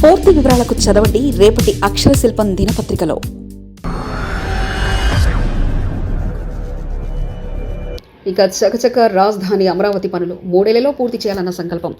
పూర్తి వివరాలకు చదవండి రేపటి అక్షర శిల్పం దినపత్రికలో. ఇక చకచక రాజధాని అమరావతి పనులు 3 నెలల్లో పూర్తి చేయాలన్న సంకల్పం.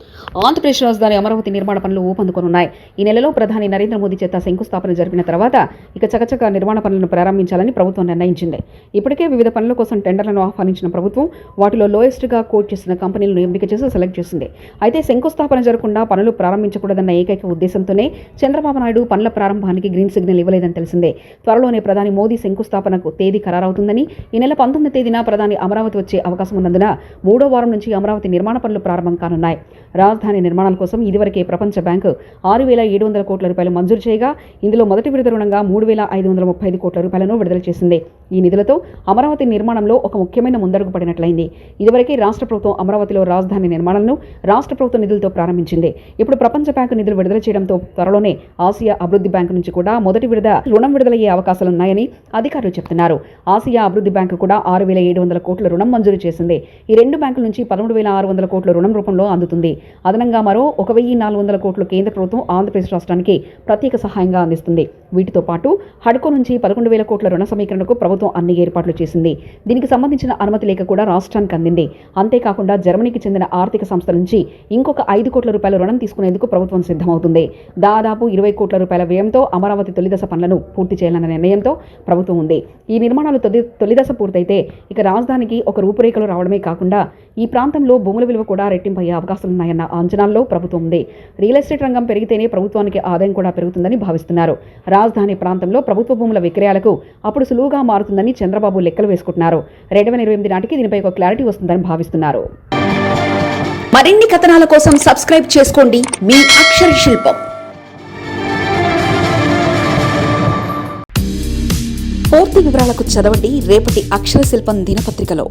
ఆంధ్రప్రదేశ్ రాజధాని అమరావతి నిర్మాణ పనులు ఊపందుకోనున్నాయి. ఈ నెలలో ప్రధాని నరేంద్ర మోదీ చేత శంకుస్థాపన జరిపిన తర్వాత ఇక చకచక నిర్మాణ పనులను ప్రారంభించాలని ప్రభుత్వం నిర్ణయించింది. ఇప్పటికే వివిధ పనుల కోసం టెండర్లను ఆహ్వానించిన ప్రభుత్వం వాటిలో లోయెస్ట్గా కోట్ చేసిన కంపెనీలను ఎంపిక చేసి సెలెక్ట్ చేసింది. అయితే శంకుస్థాపన జరగకుండా పనులు ప్రారంభించకూడదన్న ఏకైక ఉద్దేశంతోనే చంద్రబాబు నాయుడు పనుల ప్రారంభానికి గ్రీన్ సిగ్నల్ ఇవ్వలేదని తెలిసిందే. త్వరలోనే ప్రధాని మోదీ శంకుస్థాపనకు తేదీ ఖరారవుతుందని, ఈ నెల 19వ తేదీన ప్రధాని అమరావతి వచ్చే అవకాశం ఉన్నందున 3వ వారం నుంచి అమరావతి నిర్మాణ పనులు ప్రారంభం కానున్నాయి. రాజధాని నిర్మాణాల కోసం ఇదివరకే ప్రపంచ బ్యాంకు 6,700 కోట్ల రూపాయలు మంజూరు చేయగా, ఇందులో మొదటి విడత రుణంగా 3,535 కోట్ల రూపాయలను విడుదల చేసింది. ఈ నిధులతో అమరావతి నిర్మాణంలో ఒక ముఖ్యమైన ముందడుగు పడినట్లయింది. ఇదివరకే రాష్ట్ర ప్రభుత్వం అమరావతిలో రాజధాని నిర్మాణాలను రాష్ట్ర ప్రభుత్వ నిధులతో ప్రారంభించింది. ఇప్పుడు ప్రపంచ బ్యాంకు నిధులు విడుదల చేయడంతో త్వరలోనే ఆసియా అభివృద్ధి బ్యాంకు నుంచి కూడా మొదటి విడత రుణం విడుదలయ్యే అవకాశాలున్నాయని అధికారులు చెబుతున్నారు. ఆసియా అభివృద్ధి బ్యాంకు కూడా 6,700 కోట్ల రుణం మంజూరు చేసింది. ఈ రెండు బ్యాంకుల నుంచి 13,600 కోట్ల రుణం రూపంలో అందుతుంది. అదనంగా మరో 1,400 కోట్లు కేంద్ర ప్రభుత్వం ఆంధ్రప్రదేశ్ రాష్ట్రానికి ప్రత్యేక సహాయంగా అందిస్తుంది. వీటితో పాటు హడ్కో నుంచి 11,000 కోట్ల రుణ సమీకరణకు ప్రభుత్వం అన్ని ఏర్పాట్లు చేసింది. దీనికి సంబంధించిన అనుమతి లేఖ కూడా రాష్ట్రానికి అందింది. అంతేకాకుండా జర్మనీకి చెందిన ఆర్థిక సంస్థ నుంచి ఇంకొక 5 కోట్ల రూపాయల రుణం తీసుకునేందుకు ప్రభుత్వం సిద్ధమవుతుంది. దాదాపు 20 కోట్ల రూపాయల వ్యయంతో అమరావతి తొలిదశ పనులను పూర్తి చేయాలన్న నిర్ణయంతో ప్రభుత్వం ఉంది. ఈ నిర్మాణాలు తొలిదశ పూర్తయితే ఇక రాజధానికి ఒక రూపురేఖలు రావడమే కాకుండా ఈ ప్రాంతంలో భూముల విలువ కూడా రెట్టింపయ్యే అవకాశాలున్నాయన్న అంచనాల్లో ప్రభుత్వం ఉంది. రియల్ ఎస్టేట్ రంగం పెరిగితేనే ప్రభుత్వానికి ఆదాయం కూడా పెరుగుతుందని భావిస్తున్నారు. రాజధాని ప్రాంతంలో ప్రభుత్వ భూముల విక్రయాలకు అప్పుడు సులువుగా మారుతుందని చంద్రబాబు లెక్కలు వేసుకుంటున్నారు. 2028 నాటికి దీనిపై ఒక క్లారిటీ వస్తుందని భావిస్తున్నారు. మరిన్ని కథనాల కోసం సబ్స్క్రైబ్ చేసుకోండి మీ అక్షర శిల్పం. పూర్తి వివరాలకు చదవండి రేపటి అక్షర శిల్పం దినపత్రికలో.